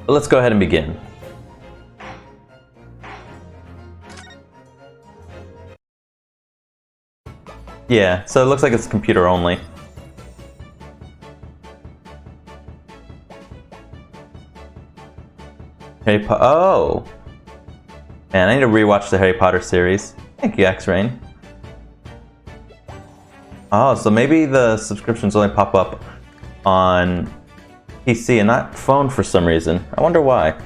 But let's go ahead and begin. Yeah, so it looks like it's computer only. Harry Potter. Oh! Man, I need to rewatch the Harry Potter series. Thank you, X-Rain. Oh, so maybe the subscriptions only pop up on PC and not phone for some reason. I wonder why.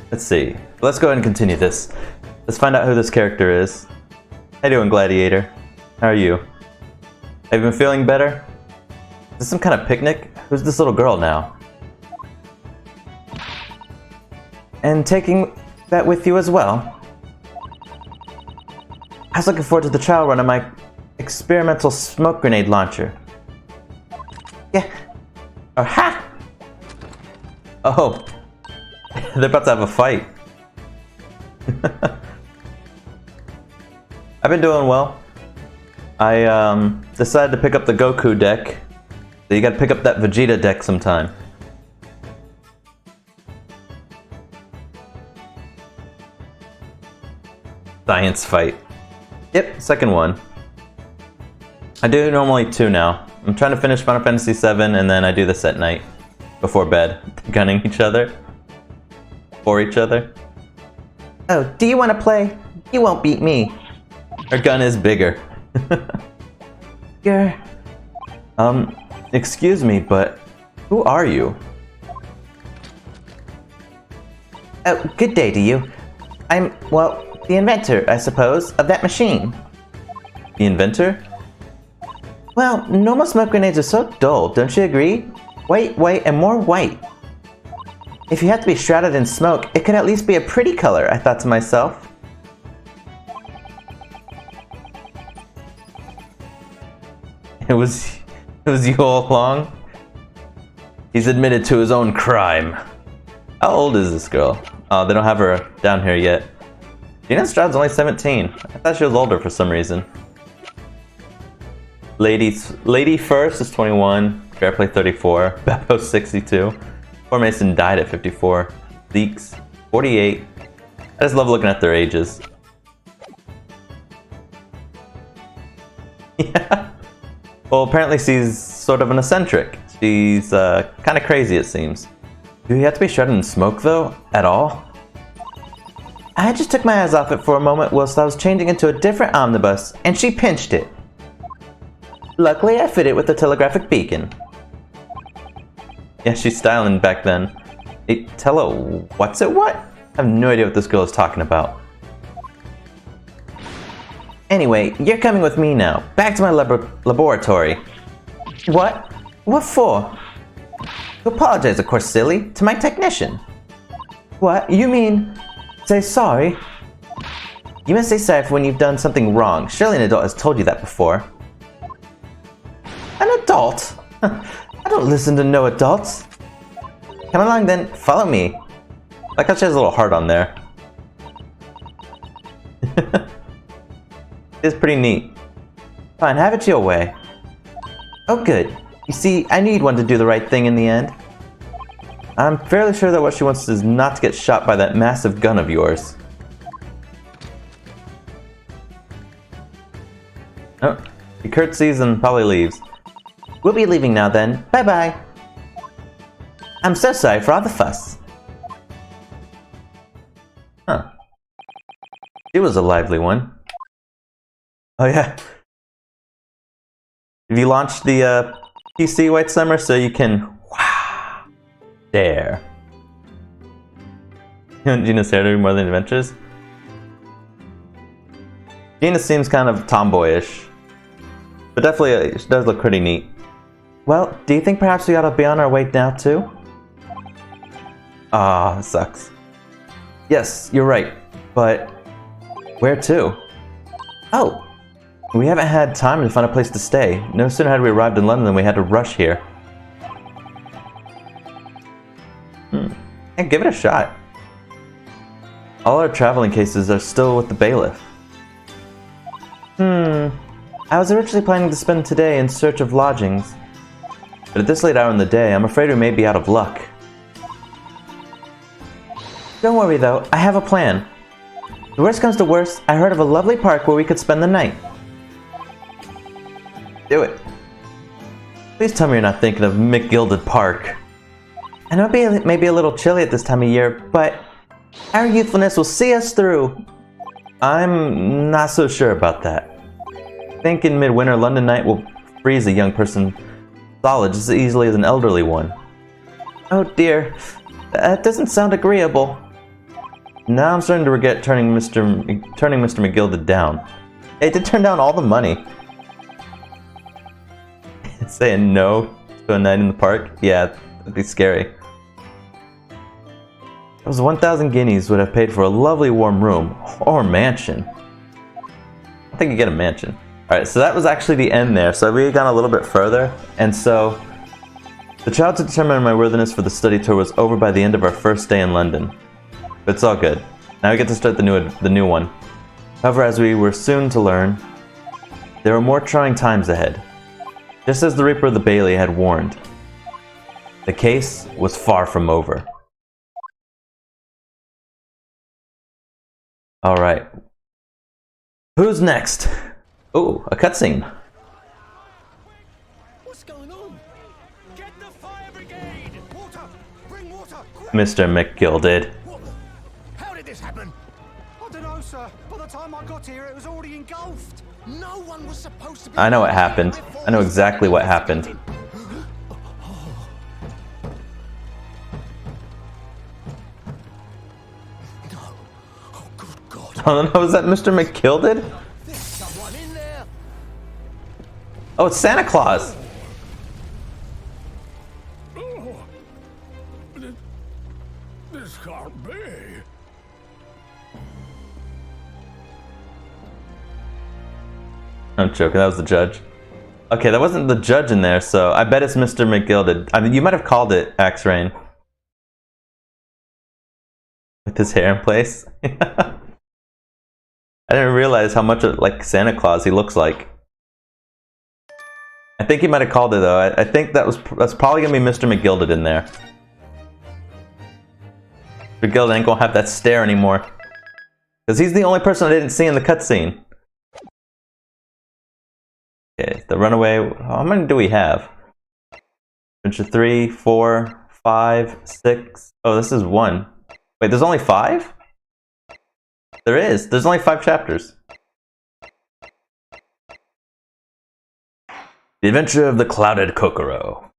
Let's see. Let's go ahead and continue this. Let's find out who this character is. How you doing, Gladiator? How are you? Have you been feeling better? Is this some kind of picnic? Who's this little girl now? And taking that with you as well. I was looking forward to the trial run of my experimental smoke grenade launcher. Yeah. Oh, ha! Oh. They're about to have a fight. I've been doing well. I decided to pick up the Goku deck. So you gotta pick up that Vegeta deck sometime. Science fight. Yep, second one. I do normally 2 now. I'm trying to finish Final Fantasy VII and then I do this at night. Before bed. Gunning each other. For each other. Oh, do you want to play? You won't beat me. Her gun is bigger. Grr. Excuse me, but who are you? Oh, good day to you. I'm, well, the inventor, I suppose, of that machine. The inventor? Well, normal smoke grenades are so dull, don't you agree? White, white, and more white. If you have to be shrouded in smoke, it could at least be a pretty color, I thought to myself. It was you all along? He's admitted to his own crime. How old is this girl? Oh, they don't have her down here yet. Gina Stroud's only 17. I thought she was older for some reason. Lady First is 21. Fairplay 34. Beppo 62. Poor Mason died at 54. Leaks 48. I just love looking at their ages. Yeah. Well, apparently she's sort of an eccentric. She's kind of crazy, it seems. Do you have to be shrouded in smoke, though? At all? I just took my eyes off it for a moment whilst I was changing into a different omnibus, and she pinched it. Luckily, I fit it with the telegraphic beacon. Yeah, she's styling back then. Hey, what's it what? I have no idea what this girl is talking about. Anyway, you're coming with me now. Back to my laboratory. What? What for? To apologize, of course, silly. To my technician. What? You mean... say sorry? You must say sorry for when you've done something wrong. Surely an adult has told you that before. An adult? I don't listen to no adults. Come along then, follow me. Like how she has a little heart on there. It's pretty neat. Fine, have it your way. Oh good. You see, I need one to do the right thing in the end. I'm fairly sure that what she wants is not to get shot by that massive gun of yours. Oh, he curtsies and probably leaves. We'll be leaving now then. Bye-bye. I'm so sorry for all the fuss. Huh. She was a lively one. Oh yeah. Have you launched the PC White Summer so you can... Wow. There. Gina's hair to be more than adventures? Gina seems kind of tomboyish. But definitely, she does look pretty neat. Well, do you think perhaps we ought to be on our way now too? Ah, sucks. Yes, you're right. But where to? Oh, we haven't had time to find a place to stay. No sooner had we arrived in London than we had to rush here. And give it a shot. All our traveling cases are still with the bailiff. I was originally planning to spend today in search of lodgings. But at this late hour in the day, I'm afraid we may be out of luck. Don't worry though, I have a plan. If the worst comes to worst, I heard of a lovely park where we could spend the night. Do it. Please tell me you're not thinking of McGilded Park. I know it may be a little chilly at this time of year, but our youthfulness will see us through. I'm not so sure about that. I think in midwinter, London night will freeze a young person solid just as easily as an elderly one. Oh dear, that doesn't sound agreeable. Now I'm starting to regret turning Mr. McGilded down. They did turn down all the money. Saying no to a night in the park? Yeah, that'd be scary. Those 1,000 guineas would have paid for a lovely warm room, or mansion. I think you get a mansion. Alright, so that was actually the end there, so we had gone a little bit further, and so the trial to determine my worthiness for the study tour was over by the end of our first day in London. But it's all good. Now we get to start the new one. However, as we were soon to learn, there were more trying times ahead. Just as the Reaper of the Bailey had warned, the case was far from over. Alright. Who's next? Oh, a cutscene. What's going on? Get the fire brigade! Water! Bring water! Quick! Mr. McGilded. How did this happen? I don't know, sir. By the time I got here, it was already engulfed. No one was supposed to be. I know what happened. I know exactly what happened. Oh, good God. Oh no, is that Mr. McGilded? There's someone in there. Oh, it's Santa Claus! Oh, this can't be. I'm joking, that was the judge. Okay, that wasn't the judge in there, so I bet it's Mr. McGilded. I mean, you might have called it Axe Rain. With his hair in place. I didn't realize how much like Santa Claus he looks like. I think he might have called it though. I think that's probably gonna be Mr. McGilded in there. McGilded ain't gonna have that stare anymore. Because he's the only person I didn't see in the cutscene. Okay, the runaway. How many do we have? Adventure 3, 4, 5, 6. Oh, this is 1. Wait, there's only 5? There is. There's only 5 chapters. The Adventure of the Clouded Kokoro.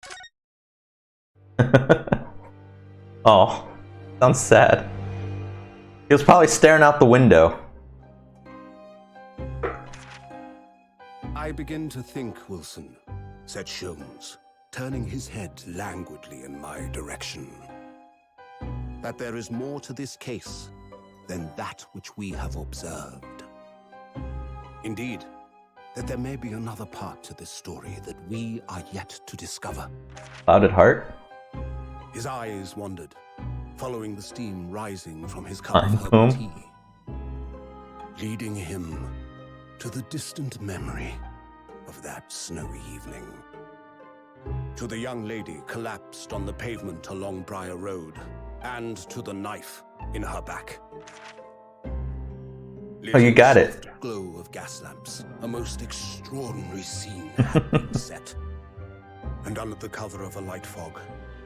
Oh, sounds sad. He was probably staring out the window. I begin to think, Wilson, said Sholmes, turning his head languidly in my direction, that there is more to this case than that which we have observed. Indeed, that there may be another part to this story that we are yet to discover. Clouded Heart? His eyes wandered, following the steam rising from his cup of Fine, herbal cool. tea, leading him to the distant memory of that snowy evening. To the young lady collapsed on the pavement along Briar Road, and to the knife in her back. Oh, you got it. Soft glow of gas lamps, a most extraordinary scene had been set. And under the cover of a light fog,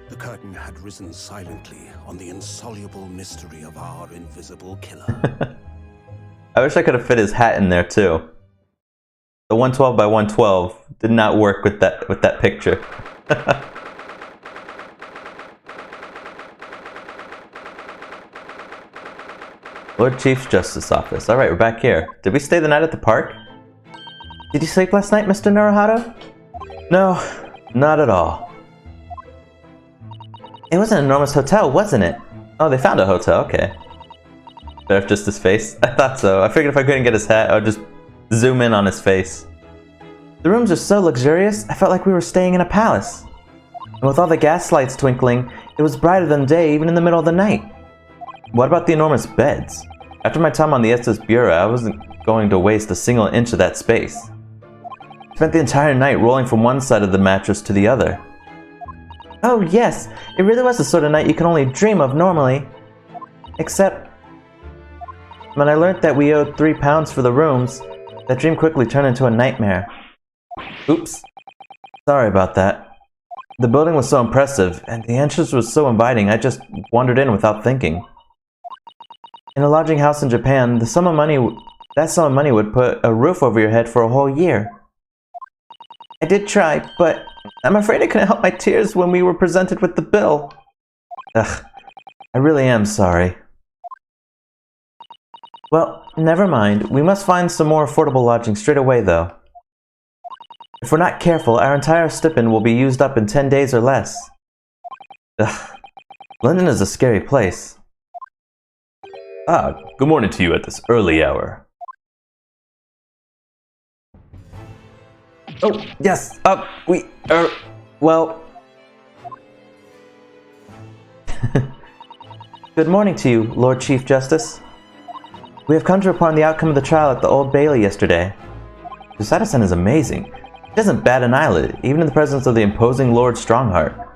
the curtain had risen silently on the insoluble mystery of our invisible killer. I wish I could have fit his hat in there too. The 112 by 112 did not work with that picture. Lord Chief's Justice Office. Alright, we're back here. Did we stay the night at the park? Did you sleep last night, Mr. Naruhito? No, not at all. It was an enormous hotel, wasn't it? Oh, they found a hotel, okay. Better just his face? I thought so. I figured if I couldn't get his hat, I would just zoom in on his face. The rooms are so luxurious, I felt like we were staying in a palace. And with all the gas lights twinkling, it was brighter than day even in the middle of the night. What about the enormous beds? After my time on the Estes Bureau, I wasn't going to waste a single inch of that space. I spent the entire night rolling from one side of the mattress to the other. Oh yes, it really was the sort of night you can only dream of normally. Except, when I learned that we owed £3 for the rooms, that dream quickly turned into a nightmare. Oops. Sorry about that. The building was so impressive, and the entrance was so inviting, I just wandered in without thinking. In a lodging house in Japan, that sum of money would put a roof over your head for a whole year. I did try, but I'm afraid I couldn't help my tears when we were presented with the bill. Ugh, I really am sorry. Well, never mind. We must find some more affordable lodging straight away, though. If we're not careful, our entire stipend will be used up in 10 days or less. Ugh, London is a scary place. Ah, good morning to you at this early hour. Oh, yes, well... Good morning to you, Lord Chief Justice. We have come to report on the outcome of the trial at the Old Bailey yesterday. Susada-san is amazing. He doesn't bat an eyelid, even in the presence of the imposing Lord Strongheart.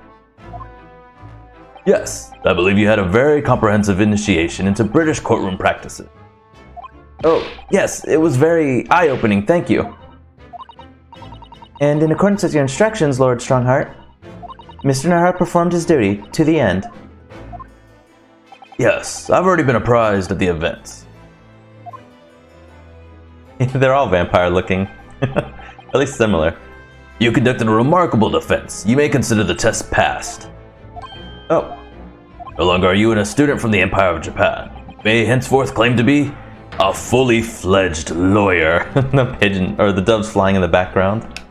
Yes, I believe you had a very comprehensive initiation into British courtroom practices. Oh, yes, it was very eye-opening, thank you. And in accordance with your instructions, Lord Strongheart, Mr. Nara performed his duty to the end. Yes, I've already been apprised of the events. They're all vampire-looking. At least similar. You conducted a remarkable defense. You may consider the test passed. Oh. No longer are you a student from the Empire of Japan. You may henceforth claim to be a fully fledged lawyer. The pigeon, or the doves flying in the background.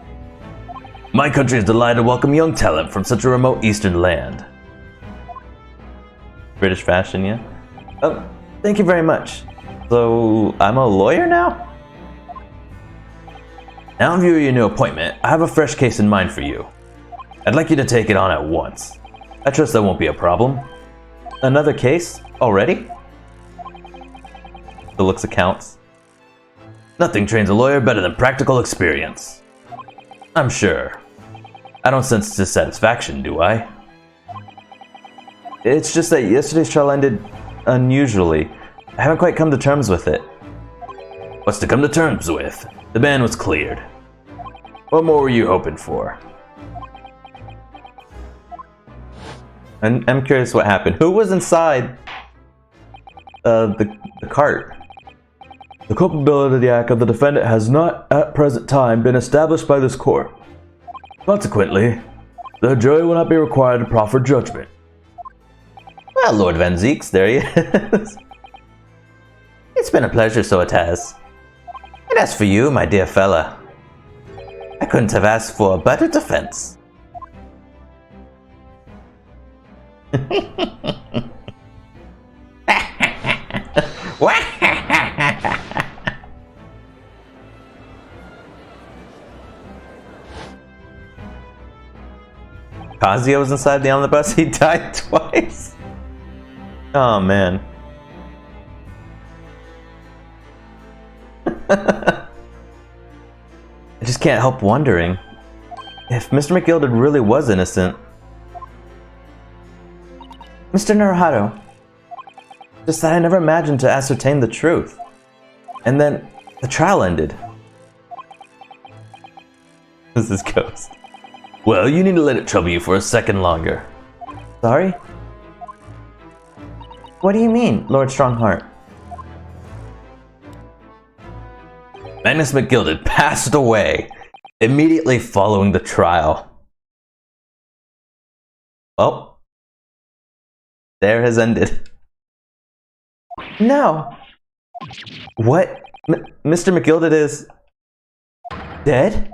My country is delighted to welcome young talent from such a remote eastern land. British fashion, yeah? Oh, thank you very much. So, I'm a lawyer now? Now in view of your new appointment, I have a fresh case in mind for you. I'd like you to take it on at once. I trust that won't be a problem. Another case? Already? The looks accounts. Nothing trains a lawyer better than practical experience. I'm sure. I don't sense dissatisfaction, do I? It's just that yesterday's trial ended unusually. I haven't quite come to terms with it. What's to come to terms with? The ban was cleared. What more were you hoping for? I'm curious what happened. Who was inside the cart? The culpability act of the defendant has not at present time been established by this court. Consequently, the jury will not be required to proffer judgment. Well, Lord Van Zeeks, there he is. It's been a pleasure, so it has. And as for you, my dear fella, I couldn't have asked for a better defense. Kazuya was inside the omnibus, he died twice. Oh man. I just can't help wondering if Mr. McGilded really was innocent. Mr. Naruhito, just that I never imagined to ascertain the truth. And then the trial ended. This is Ghost. Well, you need to let it trouble you for a second longer. Sorry? What do you mean, Lord Strongheart? Magnus McGilded passed away immediately following the trial. Well, there has ended. No. What? Mr. McGilded is dead?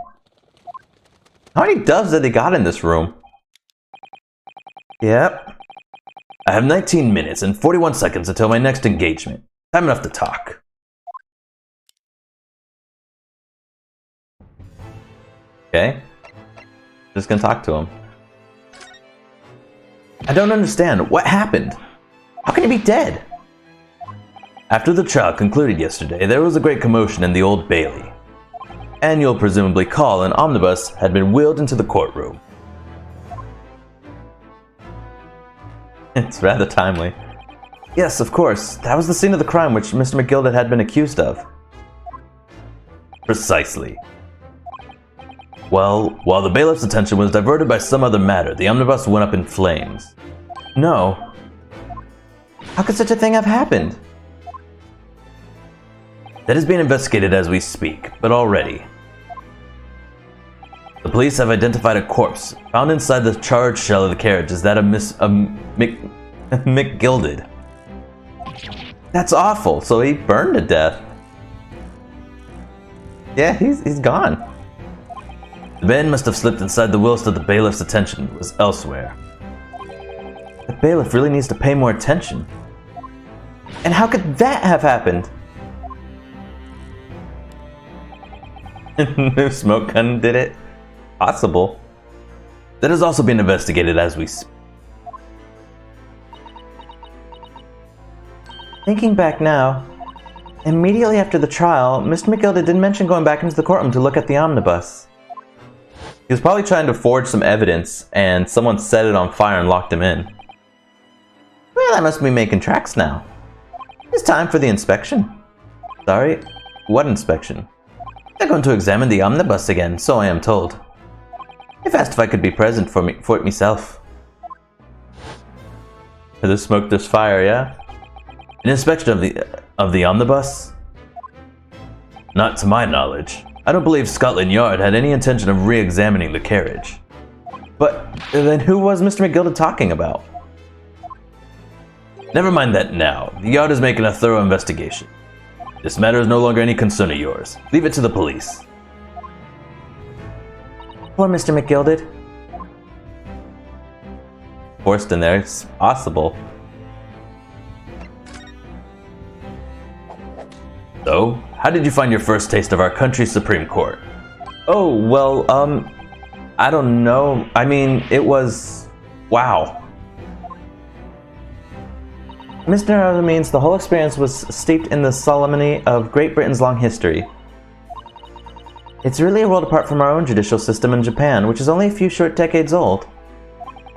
How many doves did they got in this room? Yep. I have 19 minutes and 41 seconds until my next engagement. Time enough to talk. Okay. Just gonna talk to him. I don't understand. What happened? How can he be dead? After the trial concluded yesterday, there was a great commotion in the Old Bailey. And you'll presumably call an omnibus had been wheeled into the courtroom. It's rather timely. Yes, of course. That was the scene of the crime which Mr. McGilded had been accused of. Precisely. Well, while the bailiff's attention was diverted by some other matter, the omnibus went up in flames. No. How could such a thing have happened? That is being investigated as we speak, but already. The police have identified a corpse found inside the charred shell of the carriage as that of McGilded. That's awful, so he burned to death. Yeah, he's gone. The man must have slipped inside the whilst the bailiff's attention was elsewhere. The bailiff really needs to pay more attention. And how could that have happened? No smoke gun did it? Possible. That is also being investigated as we speak. Thinking back now, immediately after the trial, Mr. McGilded didn't mention going back into the courtroom to look at the omnibus. He was probably trying to forge some evidence, and someone set it on fire and locked him in. Well, I must be making tracks now. It's time for the inspection. Sorry, what inspection? They're going to examine the omnibus again, so I am told. They've asked if I could be present for it myself. There's smoke, there's fire, yeah? An inspection of the omnibus? Not to my knowledge. I don't believe Scotland Yard had any intention of re-examining the carriage. But then who was Mr. McGilded talking about? Never mind that now. The Yard is making a thorough investigation. This matter is no longer any concern of yours. Leave it to the police. Poor Mr. McGilded. Forced in there, it's possible. So, how did you find your first taste of our country's Supreme Court? Oh, well, I don't know. I mean, it was... wow. Mr. Narrow means the whole experience was steeped in the solemnity of Great Britain's long history. It's really a world apart from our own judicial system in Japan, which is only a few short decades old.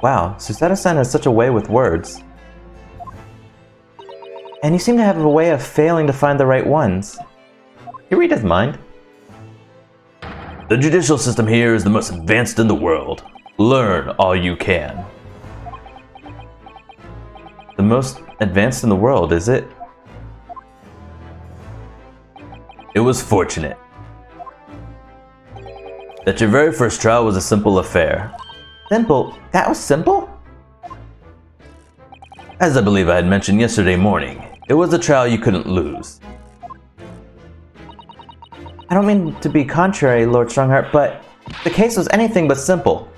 Wow, Susato-san has such a way with words. And you seem to have a way of failing to find the right ones. You read his mind. The judicial system here is the most advanced in the world. Learn all you can. The most advanced in the world, is it? It was fortunate that your very first trial was a simple affair. Simple? That was simple? As I believe I had mentioned yesterday morning, it was a trial you couldn't lose. I don't mean to be contrary, Lord Strongheart, but the case was anything but simple.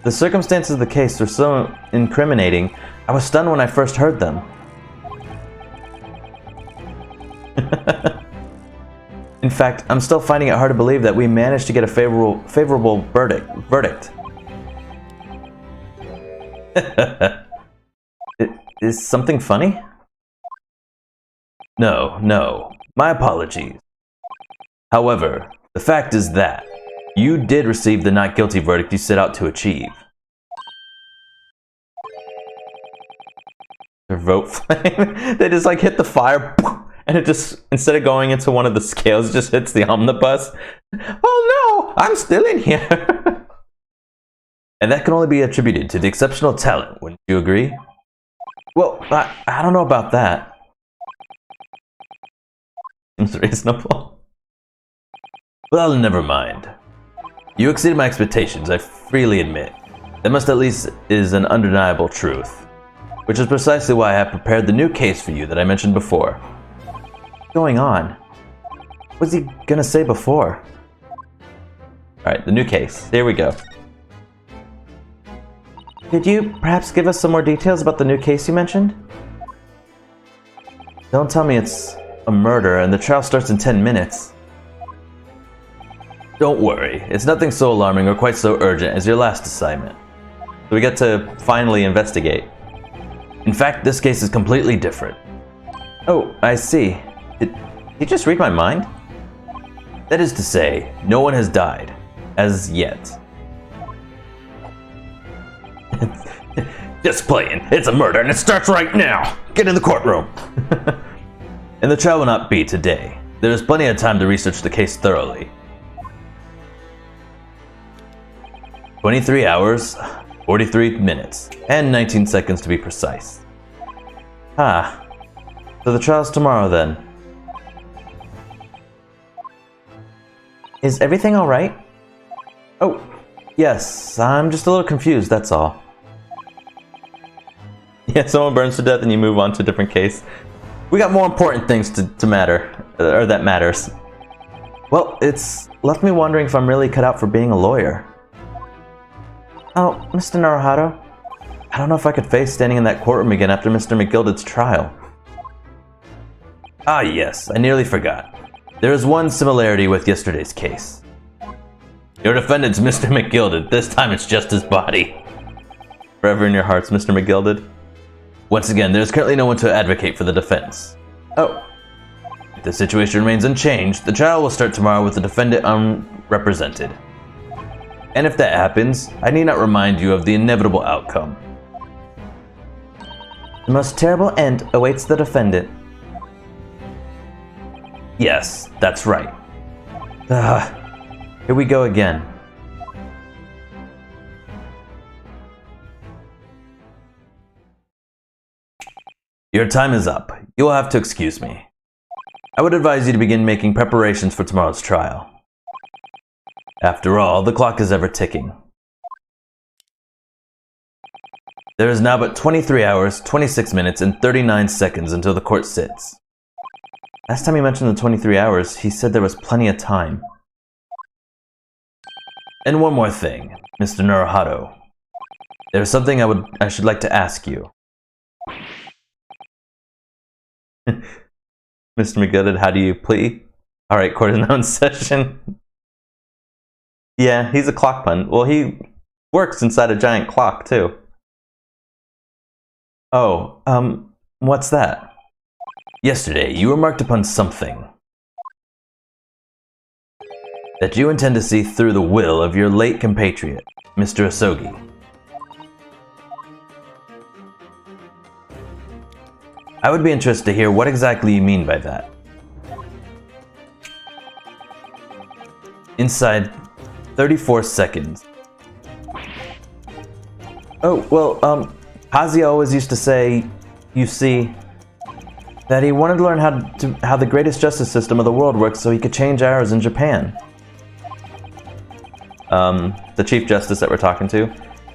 The circumstances of the case were so incriminating, I was stunned when I first heard them. In fact, I'm still finding it hard to believe that we managed to get a favorable verdict. Is something funny? No. My apologies. However, the fact is that you did receive the not guilty verdict you set out to achieve. Their vote flame. They just like hit the fire, and it just, instead of going into one of the scales, it just hits the omnibus. Oh no, I'm still in here. And that can only be attributed to the exceptional talent, wouldn't you agree? Well, I don't know about that. Seems reasonable. Well, never mind. You exceeded my expectations, I freely admit. That must at least is an undeniable truth. Which is precisely why I have prepared the new case for you that I mentioned before. What's going on? What was he gonna say before? Alright, the new case. Here we go. Could you perhaps give us some more details about the new case you mentioned? Don't tell me it's a murder and the trial starts in 10 minutes. Don't worry, it's nothing so alarming or quite so urgent as your last assignment. So we get to finally investigate. In fact, this case is completely different. Oh, I see. Did you just read my mind? That is to say, no one has died. As yet. Just playing. It's a murder and it starts right now. Get in the courtroom. And the trial will not be today. There is plenty of time to research the case thoroughly. 23 hours, 43 minutes, and 19 seconds to be precise. Ah, so the trial's tomorrow then. Is everything alright? Oh, yes, I'm just a little confused, that's all. Yeah, someone burns to death and you move on to a different case. We got more important things to matter, or that matters. Well, it's left me wondering if I'm really cut out for being a lawyer. Oh, Mr. Naruhito, I don't know if I could face standing in that courtroom again after Mr. McGilded's trial. Ah yes, I nearly forgot. There is one similarity with yesterday's case. Your defendant's Mr. McGilded. This time it's just his body. Forever in your hearts, Mr. McGilded. Once again, there is currently no one to advocate for the defense. Oh. If the situation remains unchanged, the trial will start tomorrow with the defendant unrepresented. And if that happens, I need not remind you of the inevitable outcome. The most terrible end awaits the defendant. Yes, that's right. Here we go again. Your time is up. You will have to excuse me. I would advise you to begin making preparations for tomorrow's trial. After all, the clock is ever ticking. There is now but 23 hours, 26 minutes, and 39 seconds until the court sits. Last time he mentioned the 23 hours, he said there was plenty of time. And one more thing, Mr. Naruhito. There's something I should like to ask you. Mr. McGinnis, how do you plead? Alright, court is now in session. Yeah, he's a clock pun. Well, he works inside a giant clock, too. Oh, what's that? Yesterday, you remarked upon something. That you intend to see through the will of your late compatriot, Mr. Asogi. I would be interested to hear what exactly you mean by that. Inside 34 seconds. Oh, well, Kazuya always used to say, you see, that he wanted to learn how the greatest justice system of the world works so he could change ours in Japan. The Chief Justice that we're talking to.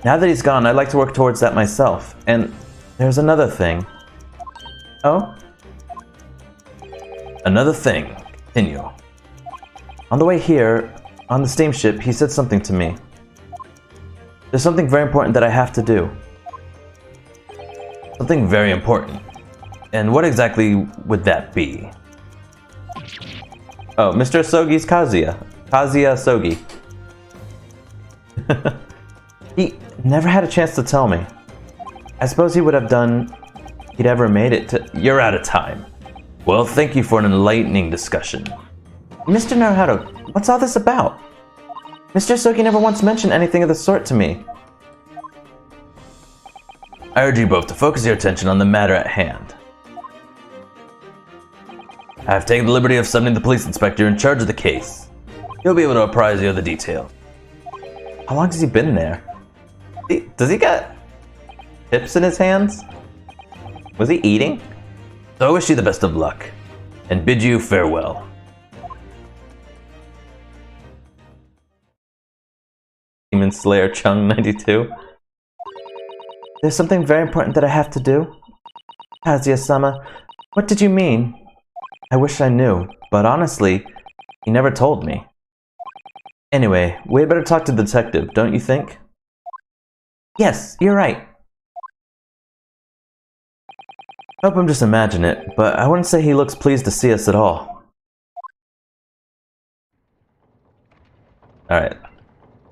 Now that he's gone, I'd like to work towards that myself. And there's another thing. Oh? Another thing. Continue. On the way here, on the steamship, he said something to me. There's something very important that I have to do. Something very important. And what exactly would that be? Oh, Mr. Asogi's Kazuya. Kazuya Asogi. He never had a chance to tell me. I suppose he would have done if he'd ever made it to... You're out of time. Well, thank you for an enlightening discussion. Mr. Naruhito, what's all this about? Mr. Asogi never once mentioned anything of the sort to me. I urge you both to focus your attention on the matter at hand. I have taken the liberty of summoning the police inspector in charge of the case. He'll be able to apprise you of the details. How long has he been there? Does he got chips in his hands? Was he eating? So I wish you the best of luck, and bid you farewell. Demon Slayer Chung 92. There's something very important that I have to do. Kazuya-sama, what did you mean? I wish I knew, but honestly, he never told me. Anyway, we had better talk to the detective, don't you think? Yes, you're right. I hope I'm just imagining it, but I wouldn't say he looks pleased to see us at all. Alright.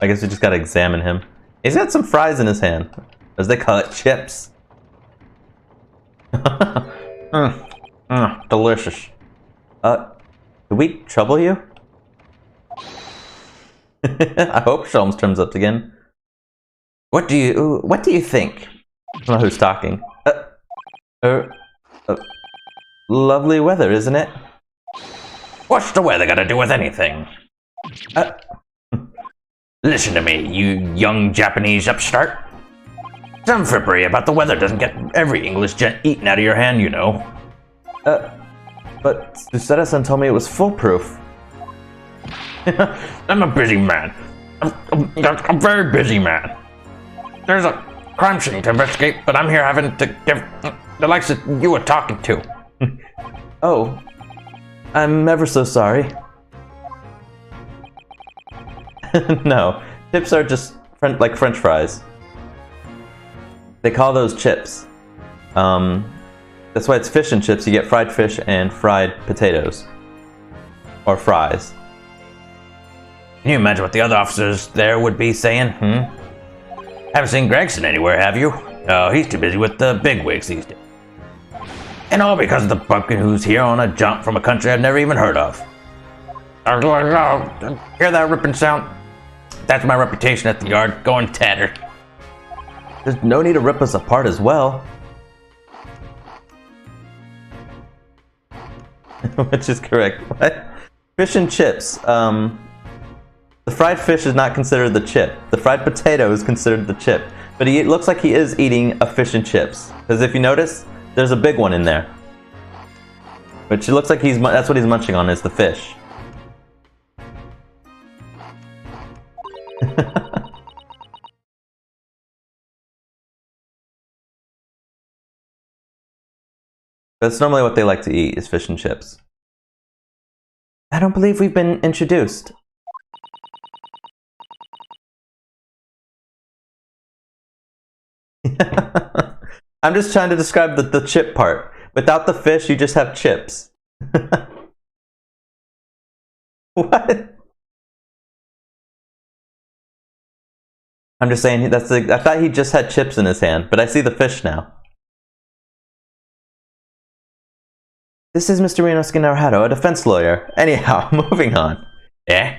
I guess we just gotta examine him. He's got some fries in his hand. As they call it, chips. Delicious. Did we trouble you? I hope Sholmes turns up again. What do you think? I don't know who's talking. Lovely weather, isn't it? What's the weather got to do with anything? Listen to me, you young Japanese upstart. Some frippery about the weather doesn't get every English gent eaten out of your hand, you know. But Susada-san told me it was foolproof. I'm a busy man. I'm a very busy man. There's a crime scene to investigate, but I'm here having to give the likes of you a talking to. Oh, I'm ever so sorry. No, chips are just like French fries. They call those chips. That's why it's fish and chips. You get fried fish and fried potatoes. Or fries. Can you imagine what the other officers there would be saying, Haven't seen Gregson anywhere, have you? Oh, he's too busy with the bigwigs these days. And all because of the bumpkin who's here on a jump from a country I've never even heard of. Hear that ripping sound? That's my reputation at the yard, going tattered. There's no need to rip us apart as well. Which is correct. What? Fish and chips. The fried fish is not considered the chip. The fried potato is considered the chip. But it looks like he is eating a fish and chips. Because if you notice, there's a big one in there. Which it looks like that's what he's munching on, is the fish. That's normally what they like to eat, is fish and chips. I don't believe we've been introduced. I'm just trying to describe the chip part. Without the fish, you just have chips. What? I'm just saying, I thought he just had chips in his hand, but I see the fish now. This is Mr. Rinosuke Naruhito, a defense lawyer. Anyhow, moving on. Eh?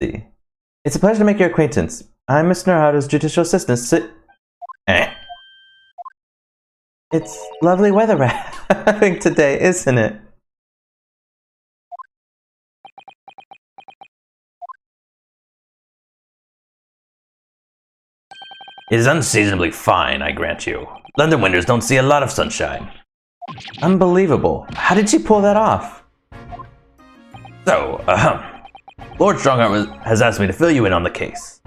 See. It's a pleasure to make your acquaintance. I'm Mr. Naruhito's judicial assistant. Eh? It's lovely weather we're having today, isn't it? It is unseasonably fine, I grant you. London winters don't see a lot of sunshine. Unbelievable. How did she pull that off? So, Lord Stronghart has asked me to fill you in on the case.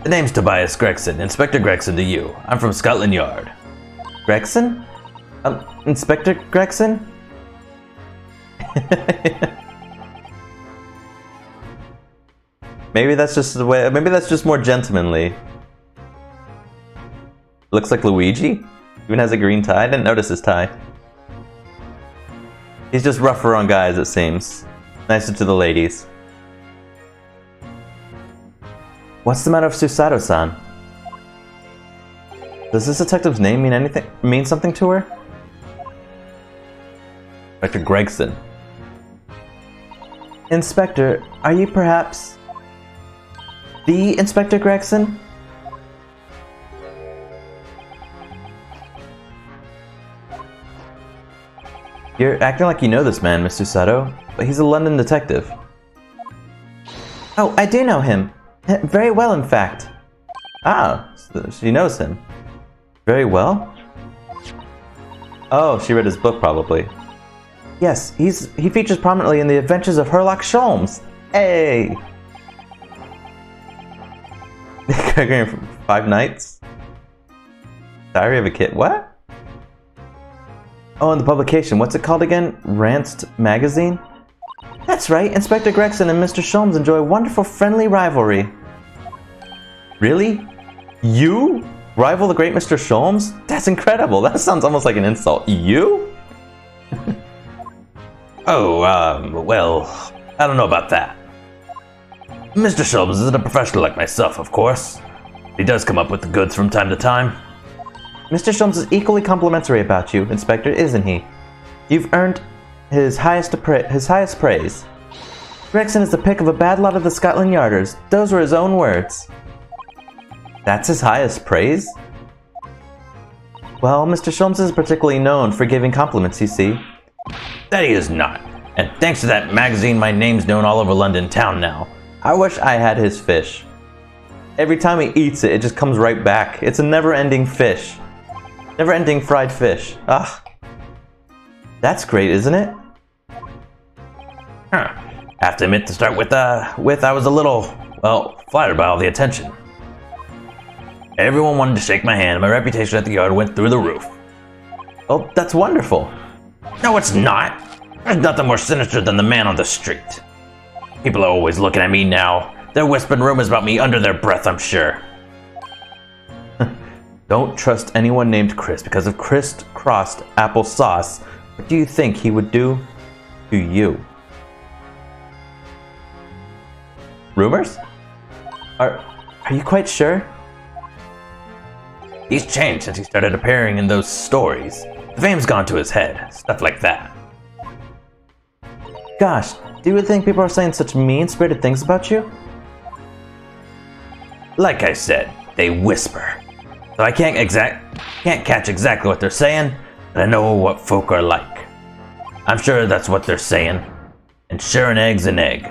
The name's Tobias Gregson, Inspector Gregson to you. I'm from Scotland Yard. Gregson? Inspector Gregson? Maybe that's just the way. Maybe that's just more gentlemanly. Looks like Luigi. Even has a green tie. I didn't notice his tie. He's just rougher on guys, it seems. Nicer to the ladies. What's the matter with Susato-san? Does this detective's name mean something to her? Inspector Gregson. Inspector, are you perhaps the Inspector Gregson? You're acting like you know this man, Mr. Sato, but he's a London detective. Oh, I do know him. Very well, in fact. Ah, so she knows him. Very well? Oh, she read his book, probably. Yes, he features prominently in the adventures of Sherlock Sholmes. Hey! Gregory from 5 Nights? Diary of a Kid. What? Oh, and the publication. What's it called again? Ranced Magazine? That's right. Inspector Gregson and Mr. Sholmes enjoy a wonderful friendly rivalry. Really? You? Rival the great Mr. Sholmes? That's incredible. That sounds almost like an insult. You? Oh, well, I don't know about that. Mr. Sholmes isn't a professional like myself, of course. He does come up with the goods from time to time. Mr. Sholmes is equally complimentary about you, Inspector, isn't he? You've earned his highest praise. Gregson is the pick of a bad lot of the Scotland Yarders. Those were his own words. That's his highest praise? Well, Mr. Sholmes is particularly known for giving compliments, you see. That he is not. And thanks to that magazine, my name's known all over London town now. I wish I had his fish. Every time he eats it, it just comes right back. It's a never-ending fish. Never-ending fried fish. Ah. That's great, isn't it? Huh. Have to admit, to start with, I was a little, well, flattered by all the attention. Everyone wanted to shake my hand, and my reputation at the yard went through the roof. Oh, that's wonderful. No, it's not. There's nothing more sinister than the man on the street. People are always looking at me now. They're whispering rumors about me under their breath, I'm sure. Don't trust anyone named Chris, because if Chris crossed applesauce, what do you think he would do to you? Rumors? Are you quite sure? He's changed since he started appearing in those stories. The fame's gone to his head, stuff like that. Gosh, do you think people are saying such mean-spirited things about you? Like I said, they whisper. So I can't catch exactly what they're saying, but I know what folk are like. I'm sure that's what they're saying. And sure an egg's an egg.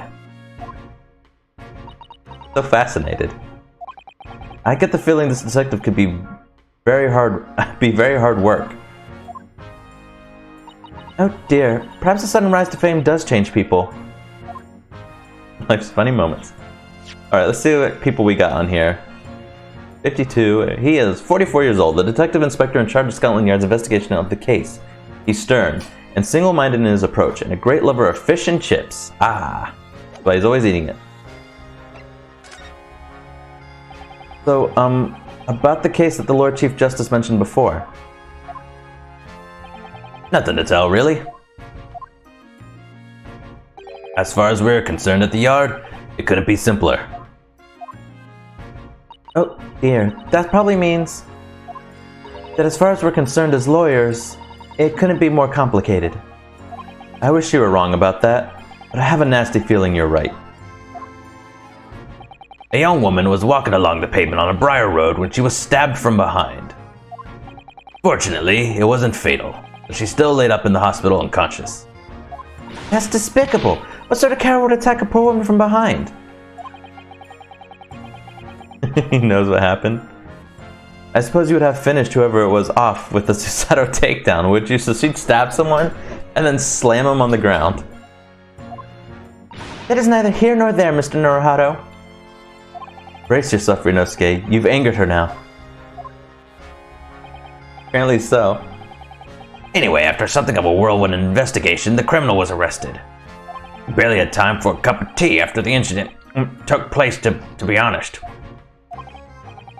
So fascinated. I get the feeling this detective could be very hard work. Oh dear, perhaps the sudden rise to fame does change people. Life's funny moments. Alright, let's see what people we got on here. 52, he is 44 years old, the detective inspector in charge of Scotland Yard's investigation of the case. He's stern and single-minded in his approach, and a great lover of fish and chips. Ah, but he's always eating it. So, about the case that the Lord Chief Justice mentioned before. Nothing to tell, really. As far as we're concerned at the yard, it couldn't be simpler. Oh dear, that probably means that as far as we're concerned as lawyers, it couldn't be more complicated. I wish you were wrong about that, but I have a nasty feeling you're right. A young woman was walking along the pavement on a briar road when she was stabbed from behind. Fortunately, it wasn't fatal, but she's still laid up in the hospital unconscious. That's despicable! What sort of coward would attack a poor woman from behind? He knows what happened. I suppose you would have finished whoever it was off with a suicidal takedown, would you? So she'd stab someone and then slam him on the ground. That is neither here nor there, Mr. Naruhado. Brace yourself, Rinosuke. You've angered her now. Apparently so. Anyway, after something of a whirlwind investigation, the criminal was arrested. He barely had time for a cup of tea after the incident took place, to be honest.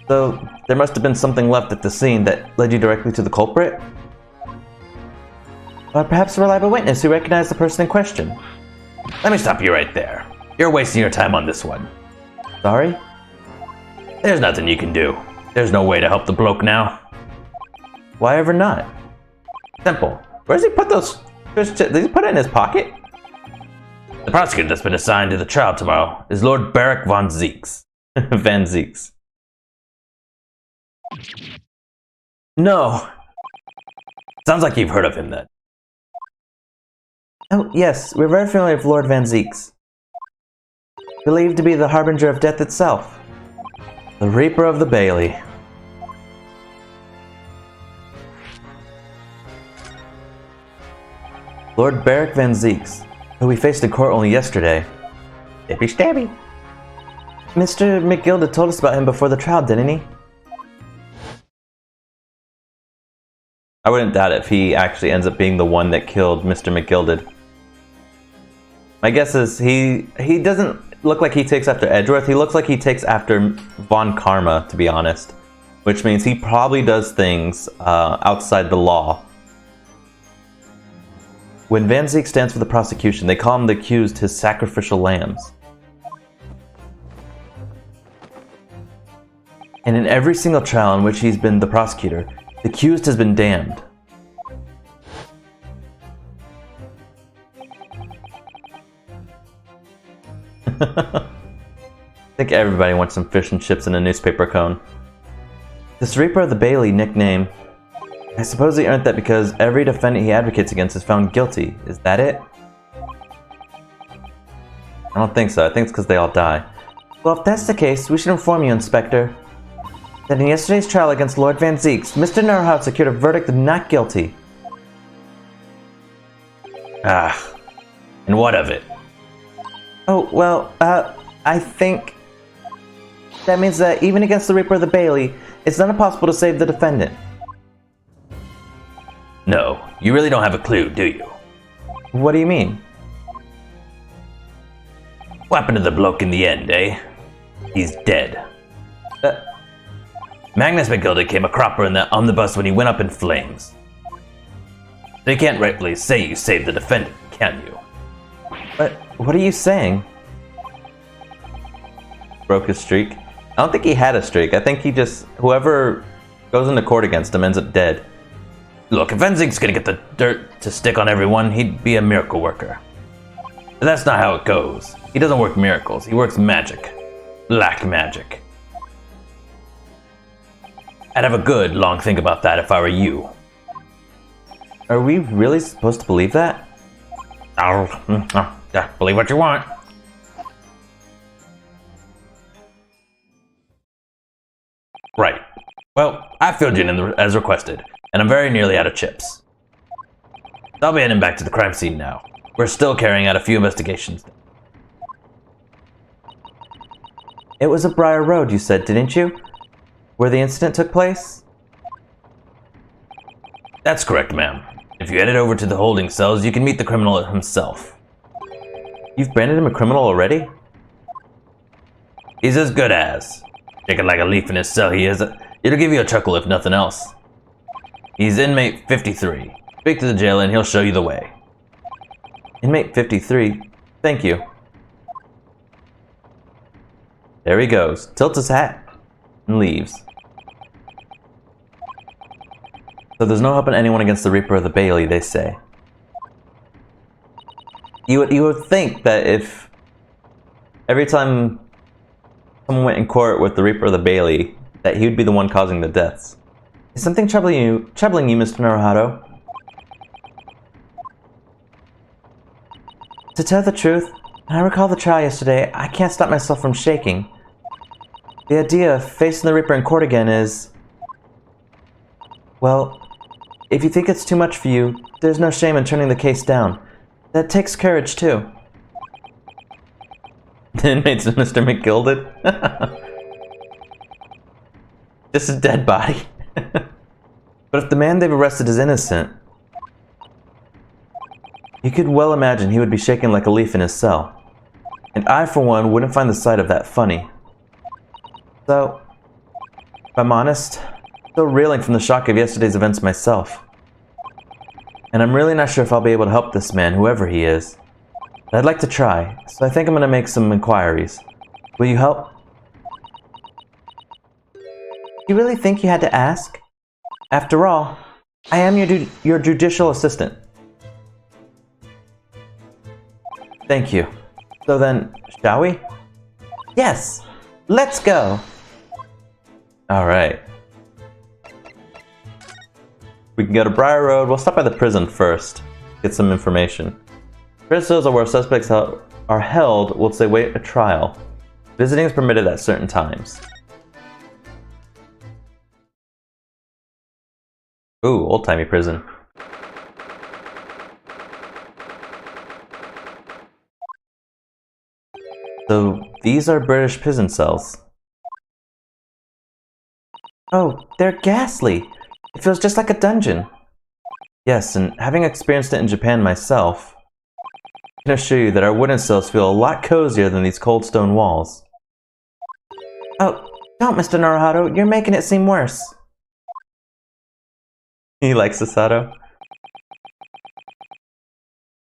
So, there must have been something left at the scene that led you directly to the culprit? Or perhaps a reliable witness who recognized the person in question. Let me stop you right there. You're wasting your time on this one. Sorry? There's nothing you can do. There's no way to help the bloke now. Why ever not? Simple. Where does he put those fish chips? Did he put it in his pocket? The prosecutor that's been assigned to the trial tomorrow is Lord Barrick von Zeeks. Van Zeeks. No. Sounds like you've heard of him then. Oh, yes, we're very familiar with Lord Van Zeeks. Believed to be the harbinger of death itself. The Reaper of the Bailey. Lord Barrick Van Zeeks, who we faced in court only yesterday. Stabby stabby. Mr. McGilda told us about him before the trial, didn't he? I wouldn't doubt it if he actually ends up being the one that killed Mr. McGilded. My guess is he doesn't look like he takes after Edgeworth. He looks like he takes after Von Karma, to be honest. Which means he probably does things outside the law. When Van Zeek stands for the prosecution, they call him the accused his sacrificial lambs. And in every single trial in which he's been the prosecutor, The accused has been damned. I think everybody wants some fish and chips in a newspaper cone. This Reaper of the Bailey nickname, I suppose he earned that because every defendant he advocates against is found guilty. Is that it? I don't think so. I think it's because they all die. Well, if that's the case, we should inform you, Inspector, that in yesterday's trial against Lord Van Zeeks, Mr. Neuerhout secured a verdict of not guilty. Ah, and what of it? Oh, well, I think that means that even against the Reaper of the Bailey, it's not impossible to save the defendant. No, you really don't have a clue, do you? What do you mean? What happened to the bloke in the end, eh? He's dead. Magnus McGilda came a cropper in the omnibus when he went up in flames. So you can't rightfully say you saved the defendant, can you? But what are you saying? Broke his streak? I don't think he had a streak. I think he just... whoever goes into court against him ends up dead. Look, if Enzing's gonna get the dirt to stick on everyone, he'd be a miracle worker. But that's not how it goes. He doesn't work miracles, he works magic. Black magic. I'd have a good, long think about that if I were you. Are we really supposed to believe that? Believe what you want. Right. Well, I filled you in as requested, and I'm very nearly out of chips. I'll be heading back to the crime scene now. We're still carrying out a few investigations. It was a Briar Road, you said, didn't you? Where the incident took place? That's correct, ma'am. If you headed over to the holding cells, you can meet the criminal himself. You've branded him a criminal already? He's as good as. Shaking like a leaf in his cell, he is. It'll give you a chuckle if nothing else. He's inmate 53. Speak to the jailer and he'll show you the way. Inmate 53? Thank you. There he goes. Tilts his hat and leaves. So there's no helping anyone against the Reaper of the Bailey, they say. You would think that if every time someone went in court with the Reaper of the Bailey, that he would be the one causing the deaths. Is something troubling you, Mr. Naruhado? To tell the truth, when I recall the trial yesterday, I can't stop myself from shaking. The idea of facing the Reaper in court again is... well, if you think it's too much for you, there's no shame in turning the case down. That takes courage, too. The inmate's Mr. McGilded? Just a dead body. But if the man they've arrested is innocent, you could well imagine he would be shaking like a leaf in his cell. And I, for one, wouldn't find the sight of that funny. So, if I'm honest, I'm still reeling from the shock of yesterday's events myself. And I'm really not sure if I'll be able to help this man, whoever he is. But I'd like to try, so I think I'm going to make some inquiries. Will you help? You really think you had to ask? After all, I am your judicial assistant. Thank you. So then, shall we? Yes! Let's go! Alright. We can go to Briar Road. We'll stop by the prison first. Get some information. Prisons are where suspects are held whilst they wait a trial. Visiting is permitted at certain times. Ooh, old-timey prison. So, these are British prison cells. Oh, they're ghastly! It feels just like a dungeon. Yes, and having experienced it in Japan myself, I can assure you that our wooden cells feel a lot cozier than these cold stone walls. Oh, don't, Mr. Naruhado, you're making it seem worse. He likes Sasato.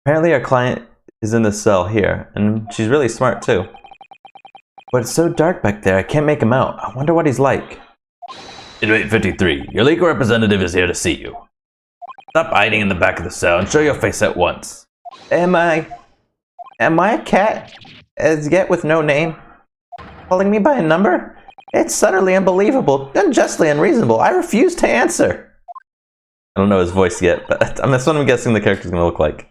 Apparently our client is in the cell here, and she's really smart too. But it's so dark back there, I can't make him out. I wonder what he's like. Inmate 53, your legal representative is here to see you. Stop hiding in the back of the cell and show your face at once. Am I a cat? As yet with no name? Calling me by a number? It's utterly unbelievable, unjustly unreasonable. I refuse to answer. I don't know his voice yet, but that's what I'm guessing the character's gonna look like.